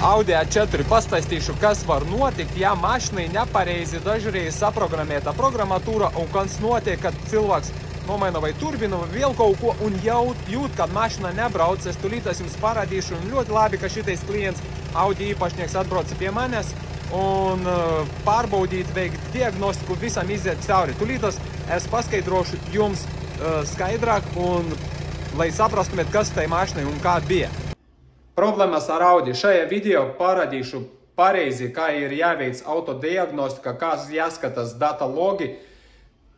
Audi A4 pastāstīšu, kas var notikt, ja mašinai nepareizi dažreiz saprogrammēta programmatūra un kas notiek, kad cilvēks nomaina vai turbinu vai vēl kaut ko un jūt, kad mašina nebrauc. Es tulītas jums parādīšu un ļoti labi, ka šitais klients Audi īpašnieks atbrauca pie manis un pārbaudīt, veikt diagnostiku, visam iziet cauri. Tulītas es paskaidrošu jums skaidrāk un lai saprastumiet, kas tai mašinai un kā bija. Problēmas ar Audi. Šajā video parādīšu pareizi, kā ir jāveic autodiagnostika, kā jāskatās data logi,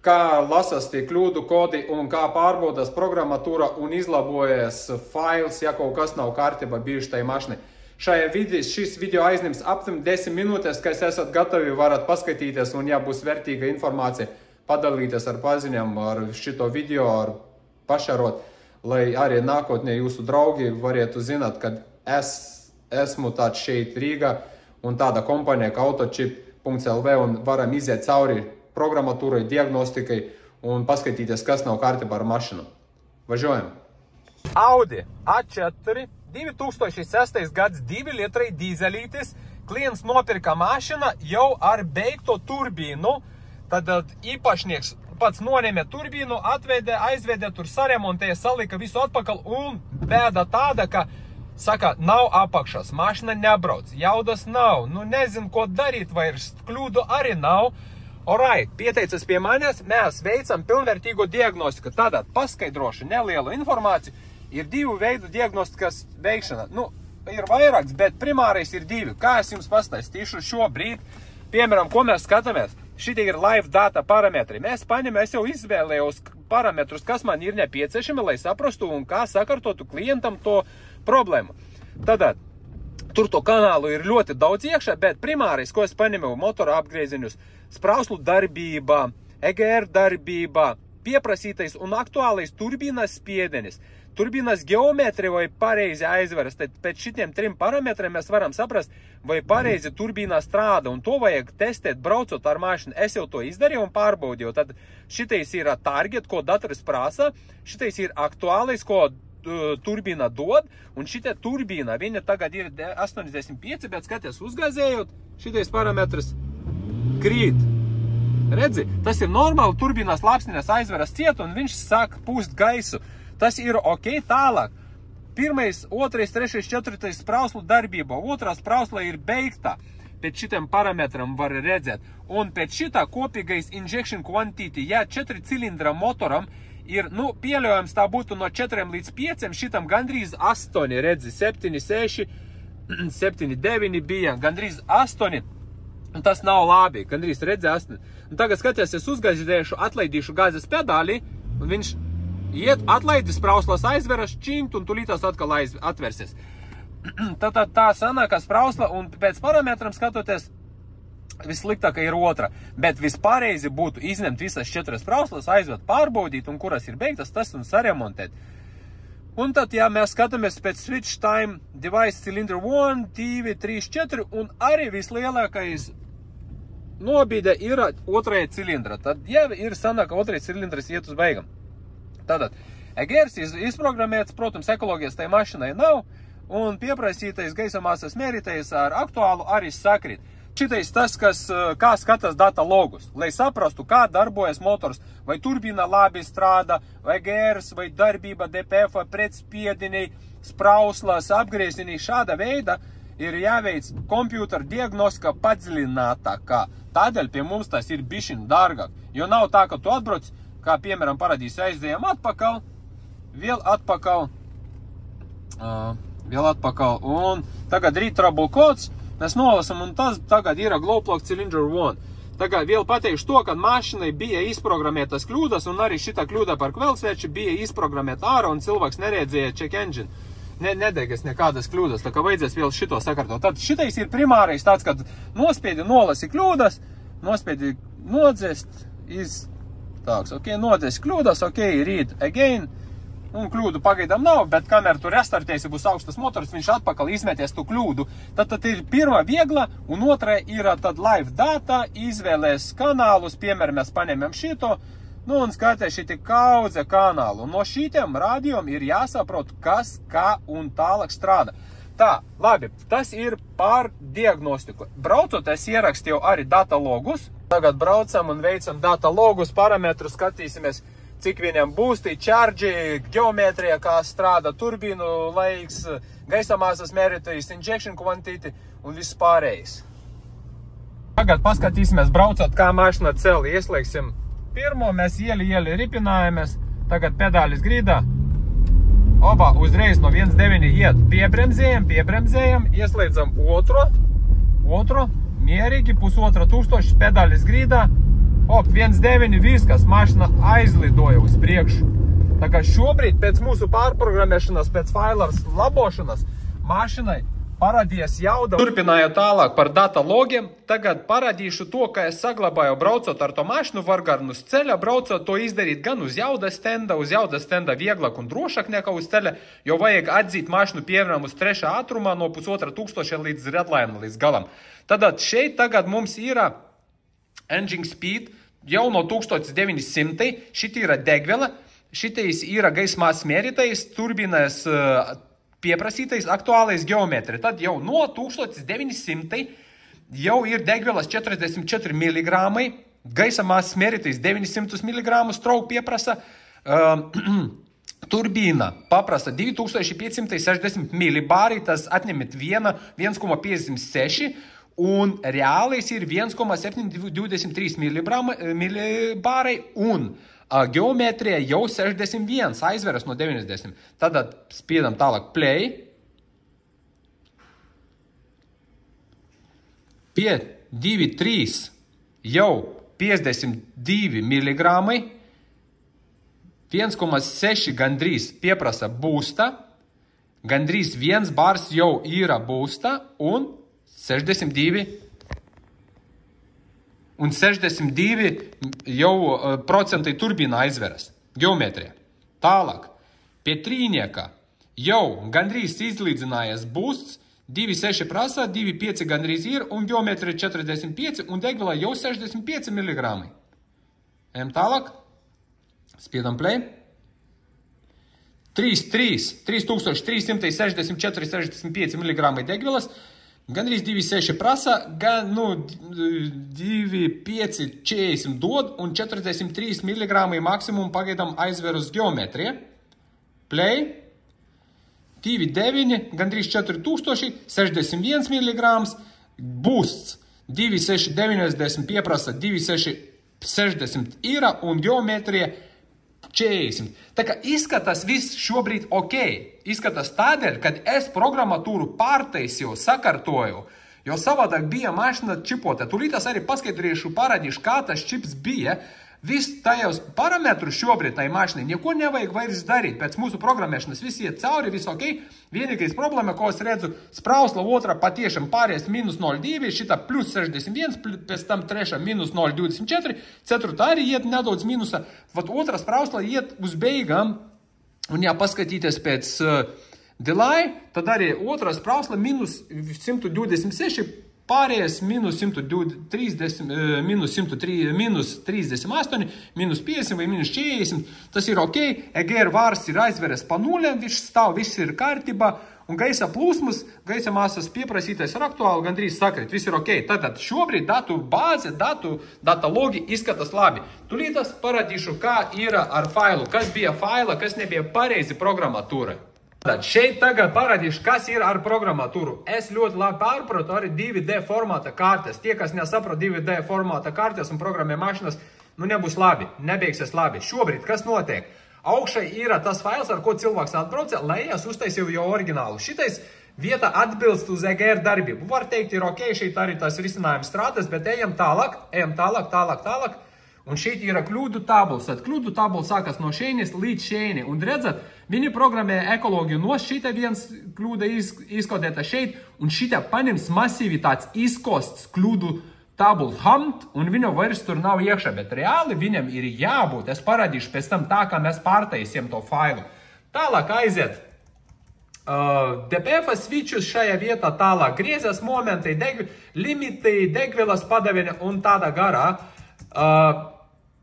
kā lasās tie kļūdu kodi un kā pārbaudas programmatūra un izlabojas fails, ja kaut kas nav kārtībā bijuši tai mašinai. Šis video aizņems aptuveni 10 minūtes, kas esat gatavi, varat paskatīties un ja būs vērtīga informācija, padalīties ar paziņām ar šito video, ar pašarot, lai arī nākotnē jūsu draugi varētu zināt, ka esmu tāds šeit Rīgā un tāda kompānija kā autochip.lv un varam iziet cauri programmatūrai, diagnostikai un paskatīties, kas nav kārtībā ar mašinu. Važiojam! Audi A4 2006. gads 2 litrai dīzelītis. Klients nopirka mašina jau ar beigto turbīnu. Tad īpašnieks pats noņēma turbīnu, aizvedē tur saremontēja, salika visu atpakaļ un bēda tāda, ka saka, nav apakšas, mašina nebrauc, jaudas nav, nu nezinu, ko darīt vairs, kļūdu arī nav. Alright, pieteicis pie manis, mēs veicam pilnvērtīgu diagnostiku. Tātad paskaidrošu nelielu informāciju. Ir divu veidu diagnostikas veikšana. Nu, ir vairāks, bet primārais ir divi. Kā es jums pastāstīšu šobrīd, piemēram, ko mēs skatāmies? Šitie ir live data parametri. Es jau izvēlējos parametrus, kas man ir nepieciešami, lai saprastu un kā sakārtotu klientam to problēmu. Tātad, tur to kanālu ir ļoti daudz iekšā, bet primārais, ko es paņēmu, motora apgriezienus, sprauslu darbība, EGR darbība, pieprasītais un aktuālais turbīnas spiediens, turbīnas geometrija vai pareizi aizveras. Tad pēc šitiem 3 parametriem mēs varam saprast, vai pareizi turbīna strāda, un to vajag testēt braucot ar mašinu. Es jau to izdarīju un pārbaudīju. Tad šitais ir target, ko dators prasa, šitais ir aktuālais, ko turbīna dod, un šitie turbīna, viņa tagad ir 85, bet skaties, uzgāzējot, šitais parametrs krīt. Redzi, tas ir normāli, turbīnas lapsnēs aizveras ciet, un viņš sāk pūst gaisu. Tas ir ok, tālāk. 1., 2., 3., 4. sprauslu darbība, 2. sprausla ir beigta. Pēc šitiem parametram var redzēt. Un pēc šitā kopīgais injection quantity, ja 4 cilindra motoram ir, nu, pieļaujams tā būtu no 4 līdz 5, šitam gandrīz 8, redzi, 7, 6, 7, 9 bija, gandrīz 8. Un tas nav labi, gandrīz redzi 8. Un tagad skaties, es uzgāzēšu, atlaidīšu gāzes pedāli, un viņš iet, atlaidis sprauslas aizveras, činkt, un tulītās atkal atversies. Tātad tā sanākā sprausla, un pēc parametram skatoties, vissliktākā ir otra. Bet vispārreizi būtu izņemt visas 4 sprauslas, aizved pārbaudīt, un kuras ir beigtas, tas un saremontēt. Un tad, ja mēs skatāmies pēc switch time, device cylinder 1, 2, 3, 4, un arī vislielākais nobīde ir 2. cilindra. Tad, ja ir sanāka 2. cilindras iet uz beigam. Tātad, EGRs izprogrammēts, protams, ekoloģijas tai mašinai nav, un pieprasītais gaisa masas mērītais ar aktuālu arī sakrīt. Šitais tas, kā skatās data logus, lai saprastu, kā darbojas motors, vai turbīna labi strādā, vai EGRs, vai darbība DPF, pretspiediniai, sprauslas, apgriezieniai. Šāda veida ir jāveic kompjūtera diagnostika padziļinātākā. Tādēļ pie mums tas ir bišķiņ dārgāk, jo nav tā, ka tu atbrauc, kā piemēram paradīs, aizdējām atpakaļ, vēl atpakaļ, un tagad read trouble codes, mēs nolasam, un tas tagad ir glow plug cylinder 1. Tagad vēl pateikšu to, ka mašinai bija izprogrammētas kļūdas, un arī šitā kļūda par kvēlsveču bija izprogrammēta ārā, un cilvēks neredzēja check engine. Nedegas nekādas kļūdas, tā kā vajadzēs vēl šito sakārtot. Tad šitais ir primārais tāds, kad nospiedi, nolasi kļūdas, nospiedi, nodzēst, Tāks, ok, nodzēs kļūdas, ok, read again, un kļūdu pagaidām nav, bet kamēr tu restartēsi, būs augstas motors, viņš atpakaļ izmeties tu kļūdu. Tad ir pirmā viegla, un otrā ir tad live data, izvēlēs kanālus, piemēram, mēs paņemam šito, nu, un skaties šiti kaudze kanālu. No šitiem rādījumiem ir jāsaprot, kas, kā un tālāk strādā. Tā, labi, tas ir par diagnostiku. Braucot, es ierakstīju arī data logus. Tagad braucam un veicam data logus, parametrus, skatīsimies, cik viņam būstī, čārģi, geometrija, kā strādā turbīnu laiks, gaisa masas mērītājs, injection quantity un viss pārējais. Tagad paskatīsimies, braucot, kā mašina celi. Ieslēgsim pirmo, mēs ieli ripinājamies, tagad pedālis grīdā. Oba uzreiz no 1.9 iet, piebremzējam, ieslēdzam otro, mierīgi, 1500, pedālis grīdā, 1.9 viskas, mašina aizlidoja uz priekšu. Tā kā šobrīd pēc mūsu pārprogrammēšanas, pēc failars labošanas, mašinai parādījās jauda. Turpinājot tālāk par data logiem, tagad parādīšu to, ka es saglabāju braucot ar to mašinu, var gan uz ceļa braucot, to izdarīt gan uz jaudas stenda vieglāk un drošāk nekā uz ceļa, jo vajag atzīt mašinu piemēram uz 3. ātrumā no 1500 līdz redline līdz galam. Tad šeit tagad mums ir engine speed jau no 1900, šit ir degviela, šitais ir gaismas mērītais, turbīnas pieprasītais aktuālais geometri. Tad jau no 1900 jau ir degvielas 44 mg, gaisa masas mērītais 900 mg, stroke pieprasa, turbīna paprasta 2560 millibāri, tas atņemet 1,56 un reālais ir 1,723 millibāri un geometrija jau 61, aizveras no 90. Tad spiedam tālāk play. Pie 2.3 jau 52 miligrami, 1,6 gandrīz pieprasa būsta, gandrīz 1 bars jau ir būsta un 62 jau procentai turbīna aizveras, geometrija. Tālāk, pie trīnieka jau gandrīz izlīdzinājies būsts, 2,6 prasa, 2,5 gandrīz ir, un geometrija 45, un degviela jau 65 mg. Ejam tālāk, spiedam play. 3364,65 mg degvielas, gandrīz 2,6 prasa, gan 2,540 dod un 43 mg maksimum pagaidām aizver uz geometriju. Play. 2,9, gandrīz 4000, 61 mg. Boosts 2,690 pieprasa, 2,660 ir un geometrija 40. Tā kā izskatās viss šobrīd ok. Izskatās tādēļ, kad es programmatūru pārtaisīju, sakārtoju, jo savādāk bija mašina čipota. Tūlītās arī paskaidrīšu, parādīšu, kā tas čips bija. Viss tajos parametrus šobrīd tai mašinai neko nevajag vairs darīt. Pēc mūsu programmēšanas viss iet cauri, viss ok. Vienīgais problēma, ko es redzu, sprausla otrā patiešām pāries minus 0,2, šitā plus 61, pēc tam trešā minus 0,24, ceturtā arī iet nedaudz minusa. Otrā sprausla iet uz beigām, un ja paskatīties pēc delay, tad arī otrā sprausla minus 126, pārējais minus 130, minus 38, minus 50 vai minus 40, tas ir ok, EGR vārs ir aizveres pa nulēm, viņš stāv, viss ir kārtībā, un gaisa plūsmas, gaisa masas pieprasītais ar aktuālu gandrīz sakrit, viss ir ok. Tātad šobrīd datu bāze, data logi izskatās labi. Tūlītās parādīšu, kā ir ar failu, kas bija faila, kas nebija pareizi programmatūra. Šeit tagad parādīšu, kas ir ar programmatūru. Es ļoti labi pārprotu arī 2D formāta kartes. Tie, kas nesaprot 2D formāta kartes un programmē mašinas, nebūs labi, nebeigsies labi. Šobrīd, kas notiek? Augšai ir tas fails, ar ko cilvēks atbrauca, lai es uztaisīju jau oriģinālu. Šitais vieta atbilst uz EGR darbību. Var teikt, ir ok, šeit arī tas risinājums strādās, bet ejam tālāk. Un šeit ir kļūdu tabuls. Kļūdu tabuls sākas no šeinis līdz šeini. Un redzat, viņi programmē ekoloģiju no šita viens kļūda izkodēta šeit. Un šita paņems masīvi tāds izkosts kļūdu tabul humt. Un viņam vairs tur nav iekšā. Bet reāli viņam ir jābūt. Es parādīšu pēc tam tā, kā mēs pārtaisiem to failu. Tālāk aiziet. DPF switchus šajā vietā tālāk. Griezes momentai, limiti, degvielas padavine un tādā garā.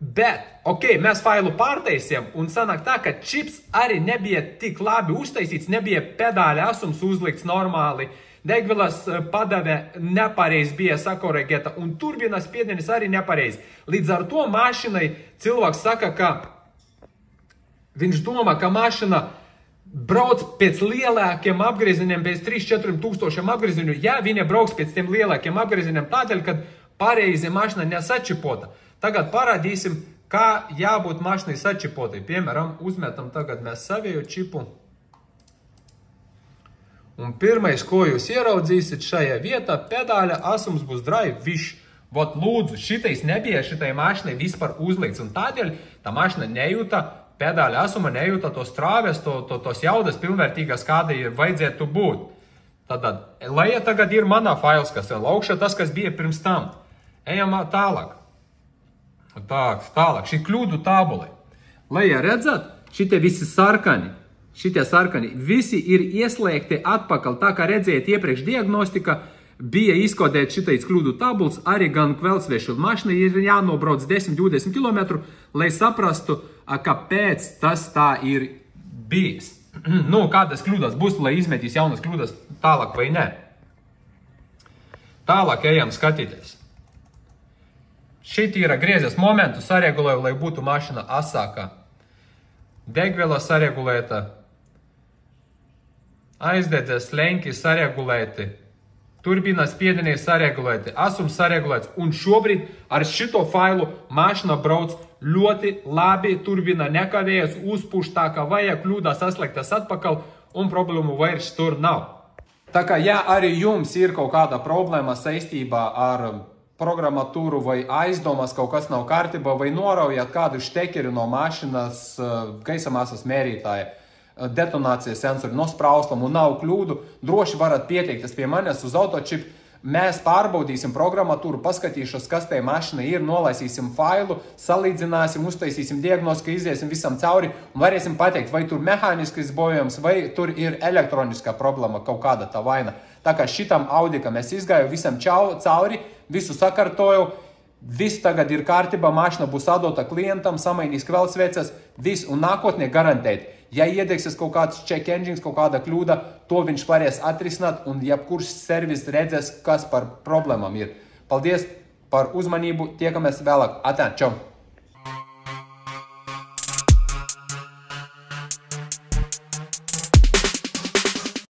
Bet, mēs failu pārtaisījām un sanāk tā, ka čips arī nebija tik labi uztaisīts, nebija pedāļa asums uzlikts normāli, degvielas padeve nepareiz bija sakoregēta un turbinas spiediens arī nepareiz. Līdz ar to mašinai cilvēks saka, ka viņš domā, ka mašina brauc pēc lielākiem apgriezieniem, pēc 3-4 tūkstošiem apgriezieniem, ja viņa brauks pēc tiem lielākiem apgriezieniem tādēļ, kad pareizi mašina nesačipota. Tagad parādīsim, kā jābūt mašinai sačipotai. Piemēram, uzmetam tagad mēs savēju čipu. Un pirmais, ko jūs ieraudzīsiet šajā vietā, pedāļa asums būs drive višs. Vot lūdzu, šitais nebija šitai mašinai vispār uzlikts. Un tādēļ tā mašina nejūta, pedāļa asuma nejūta tos strāves, tos jaudas pilnvērtīgas, kāda ir vajadzētu būt. Tātad, leja tagad ir manā fails, kas vēl augšā tas, kas bija pirms tam. Ejam tālāk. Tālāk, šī kļūdu tabule. Leja redzat, šitie visi sarkani. Šitie sarkani visi ir ieslēgti atpakaļ, tā kā redzējāt iepriekš diagnostika, bija izkodēt šitais kļūdu tabuls, arī gan kvēlsviešu mašina ir jānobrauc 10-20 km, lai saprastu, kāpēc tas tā ir bijis. Kādas kļūdas būs, lai izmetīs jaunas kļūdas tālāk vai ne. Tālāk ejam skatīties. Šit ir griezes momentu saregulēju, lai būtu mašina asākā. Degviela saregulēta. Aizdedzes leņķi saregulēti, turbinas spiedieni saregulēti, asums saregulēts, un šobrīd ar šito failu mašina brauc ļoti labi, turbina nekavējas, uzpuš tā, kā vajag, kļūdas saslēgtas atpakaļ, un problēmu vairs tur nav. Tā kā, ja arī jums ir kaut kāda problēma saistībā ar programmatūru vai aizdomas kaut kas nav kārtībā, vai noraujat kādu štekeri no mašinas gaisa masas mērītāja, detonācijas sensori nospraustam un nav kļūdu, droši varat pieteikties pie manis uz Autochip. Mēs pārbaudīsim programmatūru, paskatīšos, kas tai mašina ir, nolaisīsim failu, salīdzināsim, uztaisīsim diagnostiku, iziesim visam cauri un varēsim pateikt, vai tur mehāniskais bojojums, vai tur ir elektroniskā problēma, kaut kāda tā vaina. Tā kā šitam Audikam es izgāju visam cauri, visu sakārtoju, viss tagad ir kārtībā, mašina būs atdota klientam, samainīs kvēlsvieces, viss un nākotnē garantēt. Ja iedegsies kaut kāds check engines, kaut kāda kļūda, to viņš varēs atrisināt un jebkurš servis redzēs, kas par problēmām ir. Paldies par uzmanību, tiekamies vēlāk. Atā, čau!